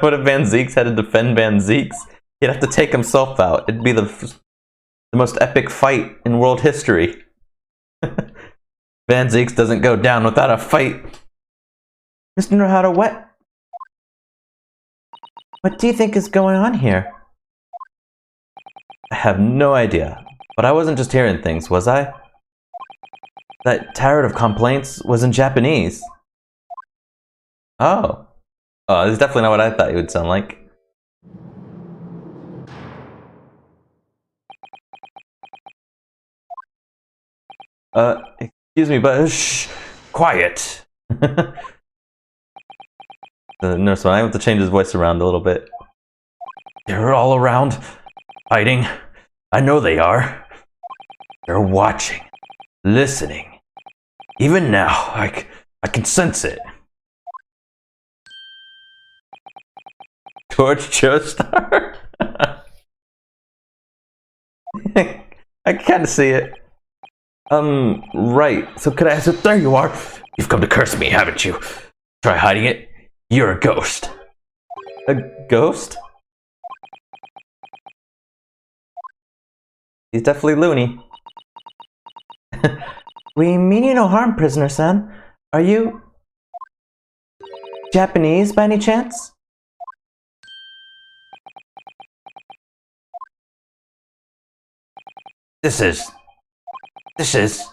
What if Van Zieks had to defend Van Zieks? He'd have to take himself out. It'd be the most epic fight in world history. Van Zieks doesn't go down without a fight. Mr. Naruto, what do you think is going on here? I have no idea, but I wasn't just hearing things, was I? That tarot of complaints was in Japanese. Oh. Oh, this is definitely not what I thought it would sound like. Excuse me, but shh, quiet. No, so I have to change his voice around a little bit. They're all around, hiding. I know they are. They're watching, listening. Even now, I can sense it. George Joestar? I can kind of see it. Right. So could I ask? There you are. You've come to curse me, haven't you? Try hiding it. You're a ghost. A ghost? He's definitely loony. We mean you no harm, prisoner-san. Are you Japanese by any chance? This is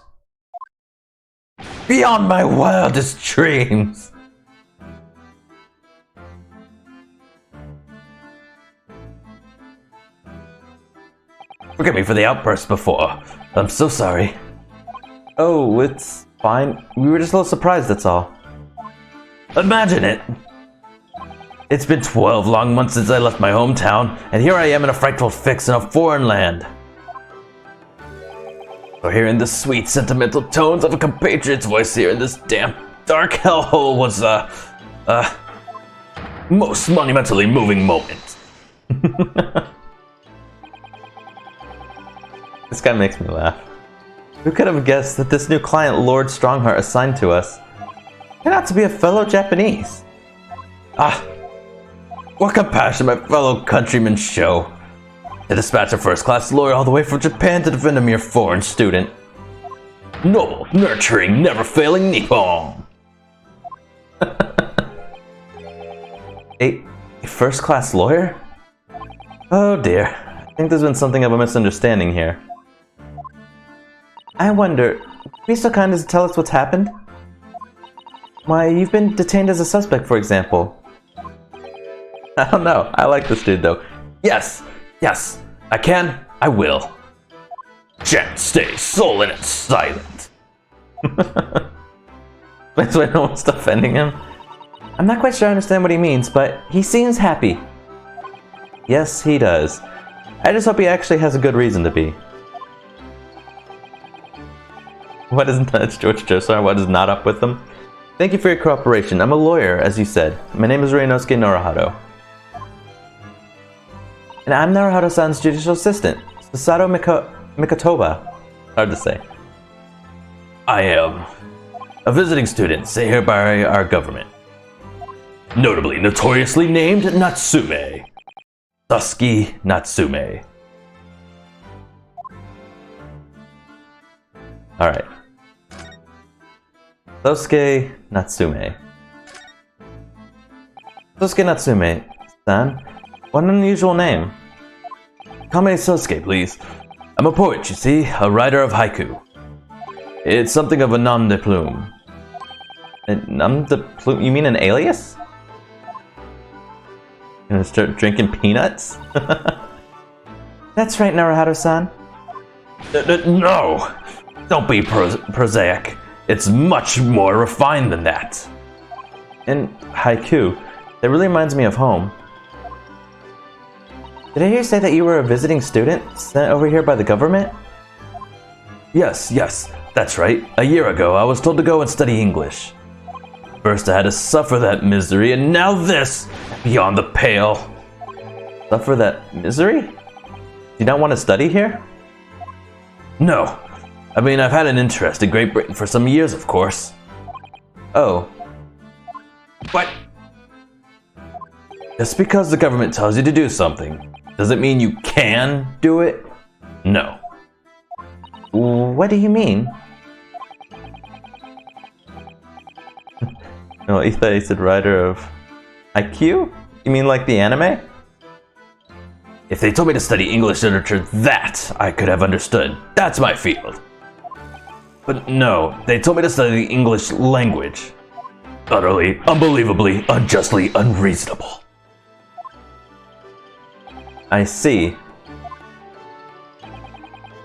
beyond my wildest dreams. Forgive me for the outburst before. I'm so sorry. Oh, it's fine. We were just a little surprised, that's all. Imagine it. It's been 12 long months since I left my hometown, and here I am in a frightful fix in a foreign land. So hearing the sweet, sentimental tones of a compatriot's voice here in this damp, dark hellhole was most monumentally moving moment. This guy makes me laugh. Who could have guessed that this new client Lord Strongheart assigned to us turned out to be a fellow Japanese? Ah, what compassion my fellow countrymen show. To dispatch a first-class lawyer all the way from Japan to defend a mere foreign student. Noble, nurturing, never-failing Nippon. A first-class lawyer? Oh dear. I think there's been something of a misunderstanding here. I wonder, would you be so kind as to tell us what's happened? Why, you've been detained as a suspect, for example. I don't know. I like this dude, though. Yes, I can, I will. Chant, stay sullen and silent. That's why no one's defending him. I'm not quite sure I understand what he means, but he seems happy. Yes, he does. I just hope he actually has a good reason to be. What is that's George Joestar? What is not up with him? Thank you for your cooperation. I'm a lawyer, as you said. My name is Reinosuke Naruto. And I'm Naruto-san's judicial assistant, Susato Mikotoba. Hard to say. I am a visiting student sent here by our government. Notably, notoriously named Natsume. Sasuke Natsume. Alright. Sosuke Natsume. Sosuke Natsume-san. What an unusual name. Call me Sosuke, please. I'm a poet, you see, a writer of haiku. It's something of a nom de plume. A nom de plume? You mean an alias? You gonna start drinking peanuts? That's right, Naruto-san. No! Don't be prosaic. It's much more refined than that. And haiku. That really reminds me of home. Did I hear you say that you were a visiting student sent over here by the government? Yes, that's right. A year ago, I was told to go and study English. First, I had to suffer that misery, and now this! Beyond the pale. Suffer that misery? Do you not want to study here? No. I mean, I've had an interest in Great Britain for some years, of course. Oh. But just because the government tells you to do something, doesn't mean you can do it? No. What do you mean? No, I thought he said writer of IQ? You mean like the anime? If they told me to study English literature, that I could have understood. That's my field. But no, they told me to study the English language. Utterly, unbelievably, unjustly unreasonable. I see.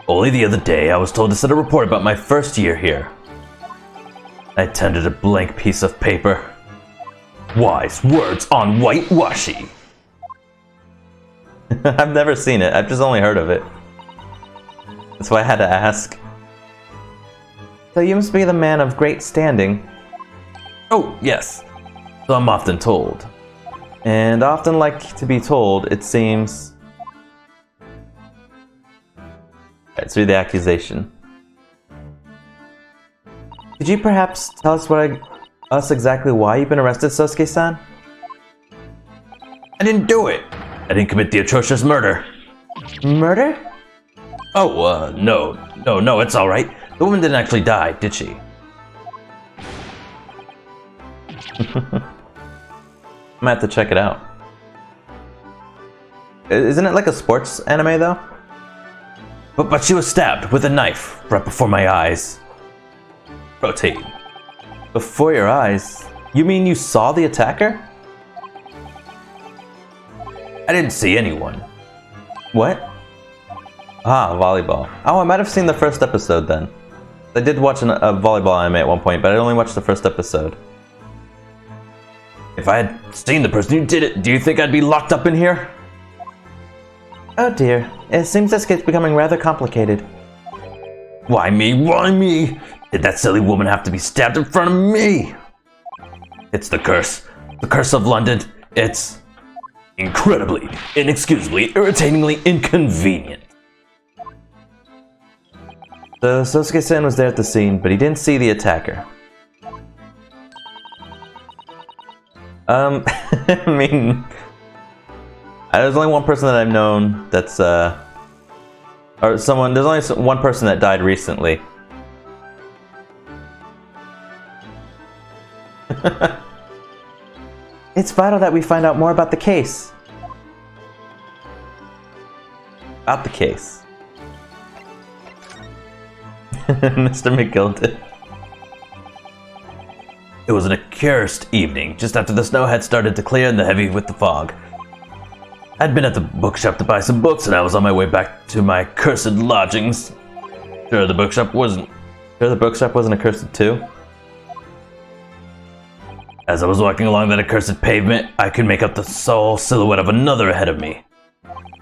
Only the other day, I was told to set a report about my first year here. I tendered a blank piece of paper. Wise words on whitewashy. I've never seen it. I've just only heard of it. That's why I had to ask. So you must be the man of great standing. Oh, yes. So I'm often told. And often like to be told, it seems. Let's read the accusation. Could you perhaps tell us exactly why you've been arrested, Sosuke-san? I didn't do it. I didn't commit the atrocious murder. Murder? Oh, no, it's alright. The woman didn't actually die, did she? I'm gonna have to check it out. Isn't it like a sports anime though? But she was stabbed with a knife right before my eyes. Protein. Before your eyes? You mean you saw the attacker? I didn't see anyone. What? Ah, volleyball. Oh, I might have seen the first episode then. I did watch a volleyball anime at one point, but I only watched the first episode. If I had seen the person who did it, do you think I'd be locked up in here? Oh dear, it seems this gets becoming rather complicated. Why me? Why me? Did that silly woman have to be stabbed in front of me? It's the curse. The curse of London. It's incredibly, inexcusably, irritatingly inconvenient. So Sosuke-san was there at the scene, but he didn't see the attacker. I mean, there's only one person that I've known that's, there's only one person that died recently. It's vital that we find out more about the case. About the case. Mr. McGilden. It was an accursed evening, just after the snow had started to clear and the heavy with the fog. I'd been at the bookshop to buy some books, and I was on my way back to my cursed lodgings. Sure, the bookshop wasn't accursed too? As I was walking along that accursed pavement, I could make out the sole silhouette of another ahead of me.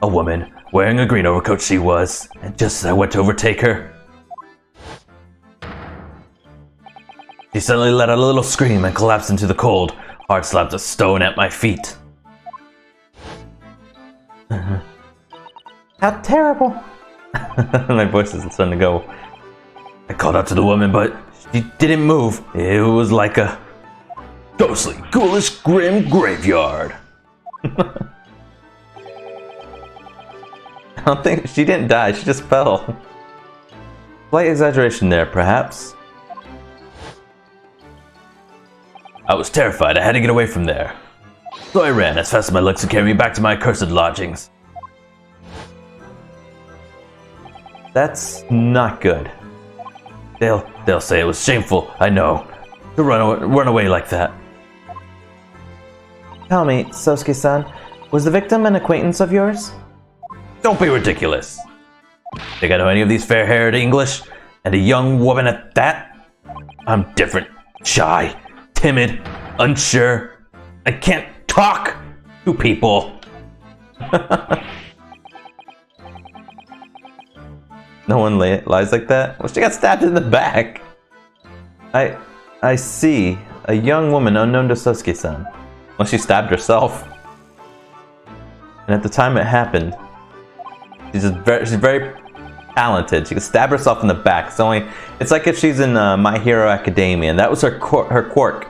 A woman, wearing a green overcoat she was, and just as I went to overtake her, she suddenly let out a little scream and collapsed into the cold, hard slabs of stone at my feet. How terrible! My voice is starting to go. I called out to the woman, but she didn't move. It was like a ghostly, ghoulish, grim graveyard. I don't think she didn't die, she just fell. Slight exaggeration there, perhaps. I was terrified. I had to get away from there. So I ran as fast as my legs could carry me back to my accursed lodgings. That's not good. They'll say it was shameful, I know, to run away like that. Tell me, Sosuke-san, was the victim an acquaintance of yours? Don't be ridiculous. Think I know any of these fair-haired English? And a young woman at that? I'm different. Shy, timid, unsure. I can't talk to people. No one lies like that? Well, she got stabbed in the back. I see. A young woman unknown to Sosuke-san. Well, she stabbed herself. And at the time it happened, she's very talented. She could stab herself in the back. It's like if she's in My Hero Academia, and that was her quirk.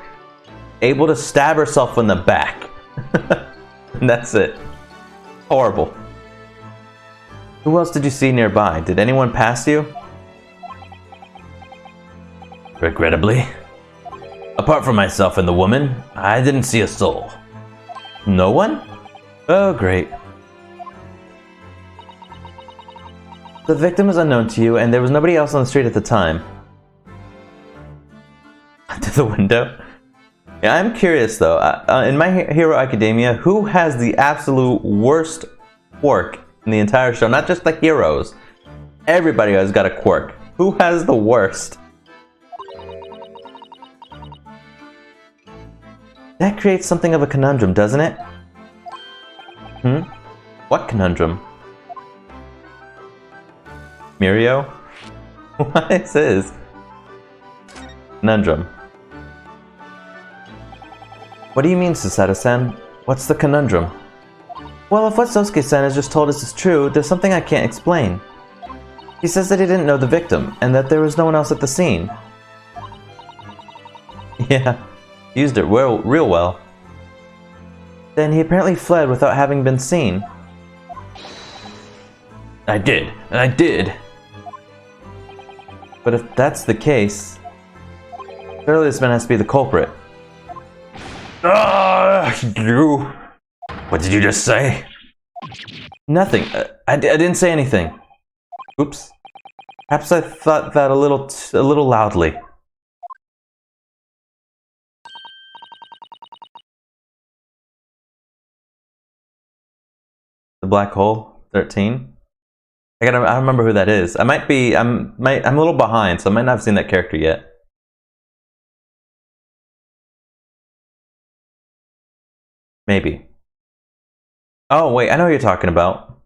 Able to stab herself in the back. And that's it. Horrible. Who else did you see nearby? Did anyone pass you? Regrettably. Apart from myself and the woman, I didn't see a soul. No one? Oh, great. The victim is unknown to you, and there was nobody else on the street at the time. To the window? Yeah, I'm curious though. In My Hero Academia, who has the absolute worst quirk in the entire show? Not just the heroes. Everybody has got a quirk. Who has the worst? That creates something of a conundrum, doesn't it? What conundrum? Mirio? What is this? Conundrum. What do you mean, Susato-san? What's the conundrum? Well, if what Sosuke-san has just told us is true, there's something I can't explain. He says that he didn't know the victim, and that there was no one else at the scene. Yeah, used it real well. Then he apparently fled without having been seen. I did. But if that's the case, surely this man has to be the culprit. You. What did you just say? Nothing. I didn't say anything. Oops. Perhaps I thought that a little loudly. The black hole 13. I remember who that is. I'm a little behind, so I might not have seen that character yet. Maybe. Oh wait, I know who you're talking about.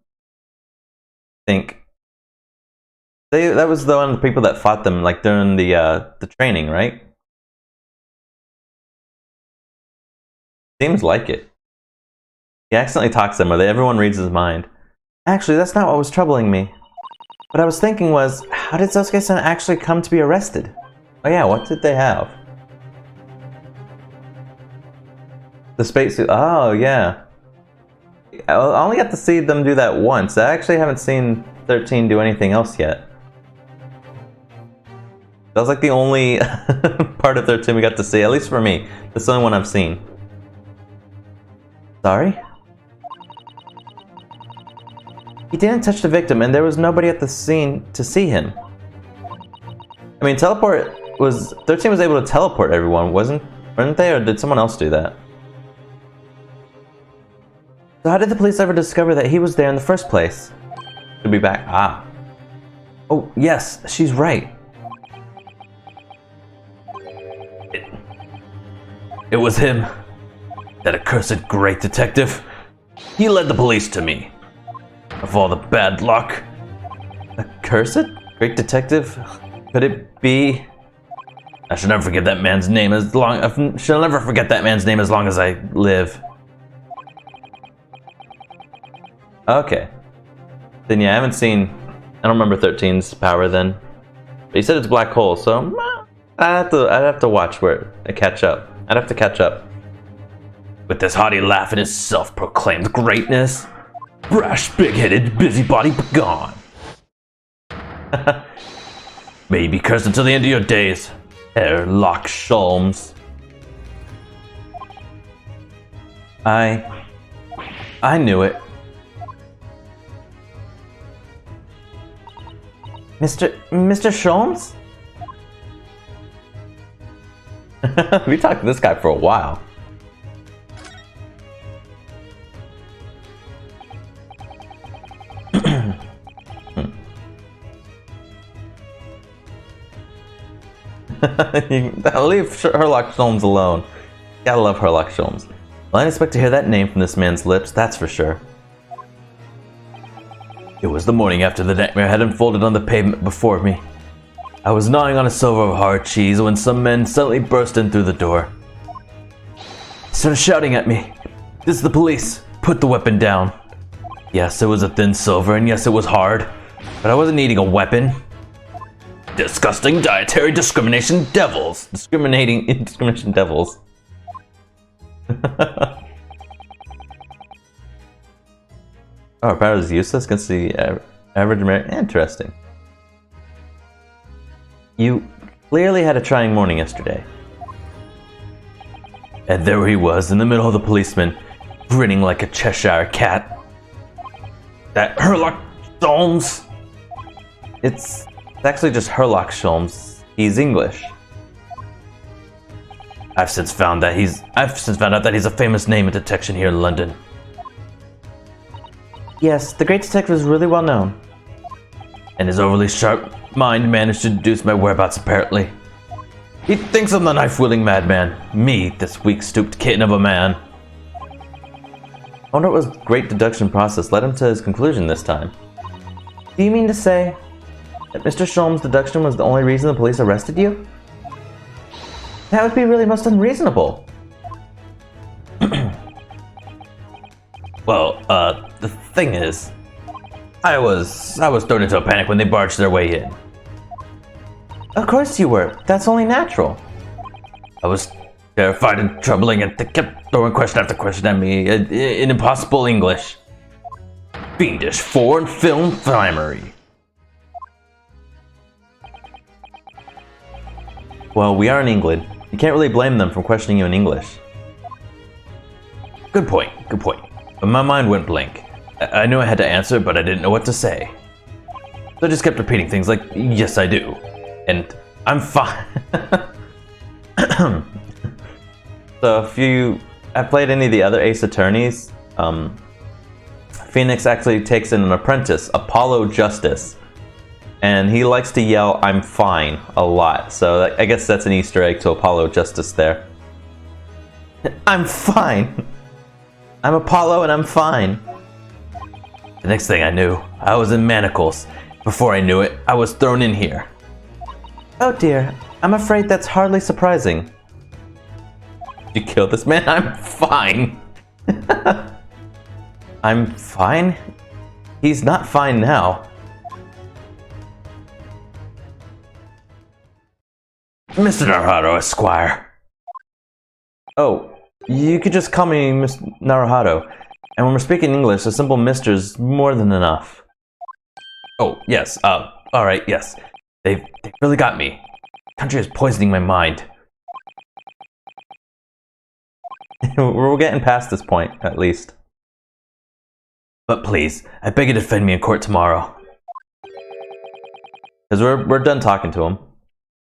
I think that was one of the people that fought them like during the training, right? Seems like it. He accidentally talks to them, or everyone reads his mind. Actually, that's not what was troubling me. What I was thinking was, how did Sosuke-san actually come to be arrested? Oh yeah, what did they have? The spacesuit. Oh yeah. I only got to see them do that once. I actually haven't seen 13 do anything else yet. That was like the only part of 13 we got to see, at least for me. That's the only one I've seen. Sorry? He didn't touch the victim, and there was nobody at the scene to see him. I mean, 13 was able to teleport everyone, weren't they? Or did someone else do that? So how did the police ever discover that he was there in the first place? To be back. Ah. Oh, yes, she's right. It was him. That accursed great detective. He led the police to me. Of all the bad luck. Accursed? Great detective? Could it be? I shall never forget that man's name as long as I live. Okay. Then yeah, I don't remember 13's power then. But you said it's black hole, so I'd have to watch where I catch up. I'd have to catch up. With this haughty laugh and his self-proclaimed greatness. Brash, big-headed, busybody, begone. May you be cursed until the end of your days, Herr Loch Sholmes. I knew it. Mr. Sholmes? We talked to this guy for a while. Leave Herlock Sholmes alone. Gotta love Herlock Sholmes. Well, I didn't expect to hear that name from this man's lips, that's for sure. It was the morning after the nightmare had unfolded on the pavement before me. I was gnawing on a silver of hard cheese when some men suddenly burst in through the door. They started shouting at me, "This is the police! Put the weapon down!" Yes, it was a thin silver, and yes, it was hard, but I wasn't needing a weapon. Disgusting dietary discrimination devils! Discrimination devils. Oh, power is useless against the average American. Interesting. You clearly had a trying morning yesterday. And there he was in the middle of the policeman, grinning like a Cheshire cat. That Herlock Sholmes! It's actually just Herlock Sholmes. He's English. I've since found out that he's a famous name in detection here in London. Yes, the great detective is really well known. And his overly sharp mind managed to deduce my whereabouts apparently. He thinks I'm the knife-wielding madman. Me, this weak-stooped kitten of a man. I wonder what his great deduction process led him to his conclusion this time. Do you mean to say that Mr. Sholmes' deduction was the only reason the police arrested you? That would be really most unreasonable. Well, the thing is, I was thrown into a panic when they barged their way in. Of course you were. That's only natural. I was terrified and troubling, and they kept throwing question after question at me in impossible English. Fiendish foreign film finery. Well, we are in England. You can't really blame them for questioning you in English. Good point, good point. But my mind went blank. I knew I had to answer, but I didn't know what to say. So I just kept repeating things like, yes I do. And I'm fine. So if you have played any of the other Ace Attorneys, Phoenix actually takes in an apprentice, Apollo Justice. And he likes to yell, "I'm fine," a lot. So I guess that's an Easter egg to Apollo Justice there. I'm fine. I'm Apollo and I'm fine. The next thing I knew, I was in manacles. Before I knew it, I was thrown in here. Oh dear, I'm afraid that's hardly surprising. Did you kill this man? I'm fine. I'm fine? He's not fine now. Mr. Naruto, Esquire. Oh, you could just call me Miss Naruto. And when we're speaking English, a simple Mister's more than enough. Oh, yes, alright, yes. They've really got me. The country is poisoning my mind. We're getting past this point, at least. But please, I beg you to defend me in court tomorrow. Because we're done talking to him.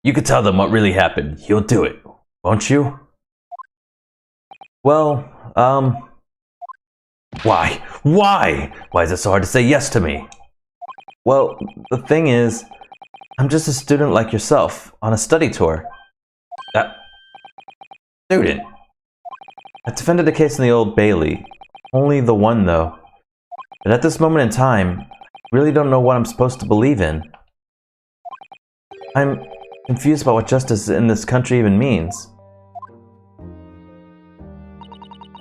You could tell them what really happened. You'll do it, won't you? Well, why? Why? Why is it so hard to say yes to me? Well, the thing is, I'm just a student like yourself, on a study tour. Student? I defended a case in the Old Bailey. Only the one, though. But at this moment in time, I really don't know what I'm supposed to believe in. I'm confused about what justice in this country even means.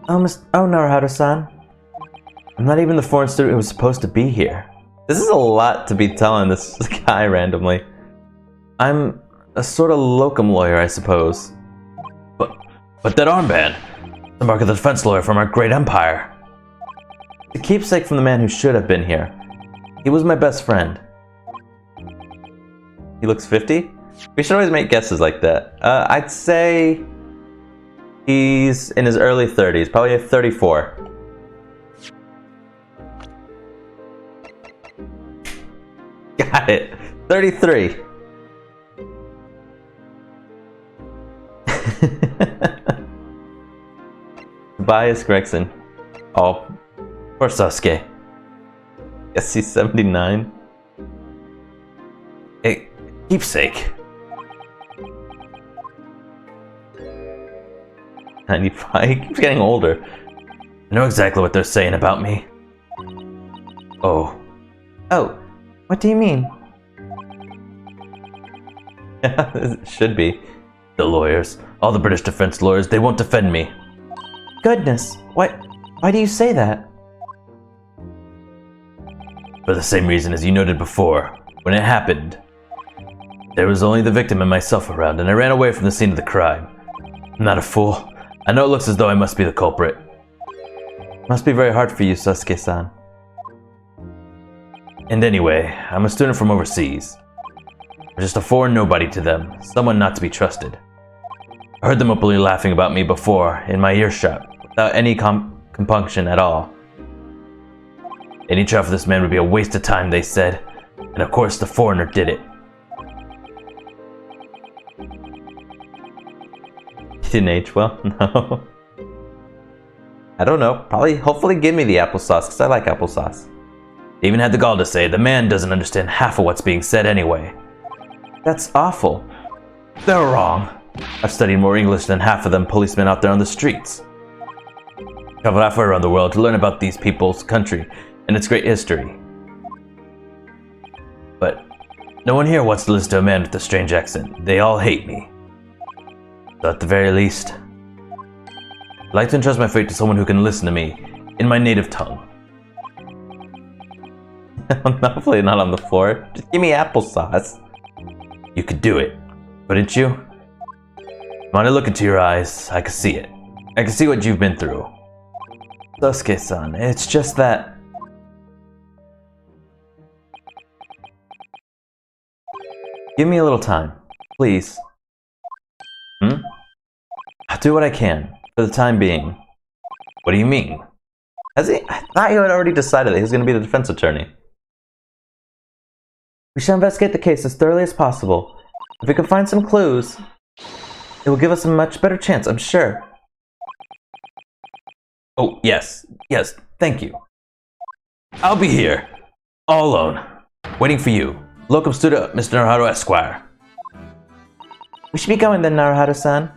Oh, Naruto-san. I'm not even the foreign student who was supposed to be here. This is a lot to be telling this guy randomly. I'm a sort of locum lawyer, I suppose. But that armband! The mark of the defense lawyer from our great empire. The keepsake from the man who should have been here. He was my best friend. He looks 50? We should always make guesses like that. I'd say he's in his early 30s, probably 34. Got it. 33. Tobias Gregson. Oh, poor Sasuke. Yes, he's 79. Hey, keepsake. 95. He keeps getting older. I know exactly what they're saying about me. Oh. Oh, what do you mean? It should be. The lawyers, all the British defense lawyers, they won't defend me. Goodness, why do you say that? For the same reason as you noted before. When it happened, there was only the victim and myself around, and I ran away from the scene of the crime. I'm not a fool. I know it looks as though I must be the culprit. Must be very hard for you, Sasuke-san. And anyway, I'm a student from overseas. I'm just a foreign nobody to them, someone not to be trusted. I heard them openly laughing about me before, in my earshot, without any compunction at all. Any trial for this man would be a waste of time, they said, and of course the foreigner did it. Didn't age well? No. I don't know. Probably, hopefully give me the applesauce, because I like applesauce. They even had the gall to say the man doesn't understand half of what's being said anyway. That's awful. They're wrong. I've studied more English than half of them policemen out there on the streets. Traveled halfway around the world to learn about these people's country and its great history. But no one here wants to listen to a man with a strange accent. They all hate me. So at the very least, I'd like to entrust my fate to someone who can listen to me in my native tongue. Hopefully not on the floor. Just give me applesauce. You could do it, couldn't you? When I look into your eyes, I can see it. I can see what you've been through. Sasuke-san, it's just that... Give me a little time, please. I'll do what I can, for the time being. What do you mean? Has he? I thought you had already decided that he was going to be the defense attorney. We shall investigate the case as thoroughly as possible. If we can find some clues, it will give us a much better chance, I'm sure. Oh, yes, thank you. I'll be here, all alone, waiting for you. Locum Studio, Mr. Naruto Esquire. We should be going then, Naruto-san.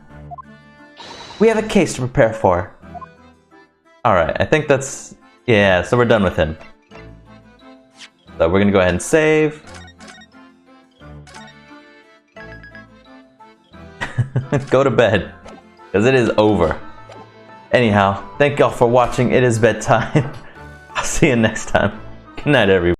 We have a case to prepare for. Alright, I think that's... Yeah, so we're done with him. So we're gonna go ahead and save. Go to bed, because it is over. Anyhow, thank y'all for watching. It is bedtime. I'll see you next time. Good night, everybody.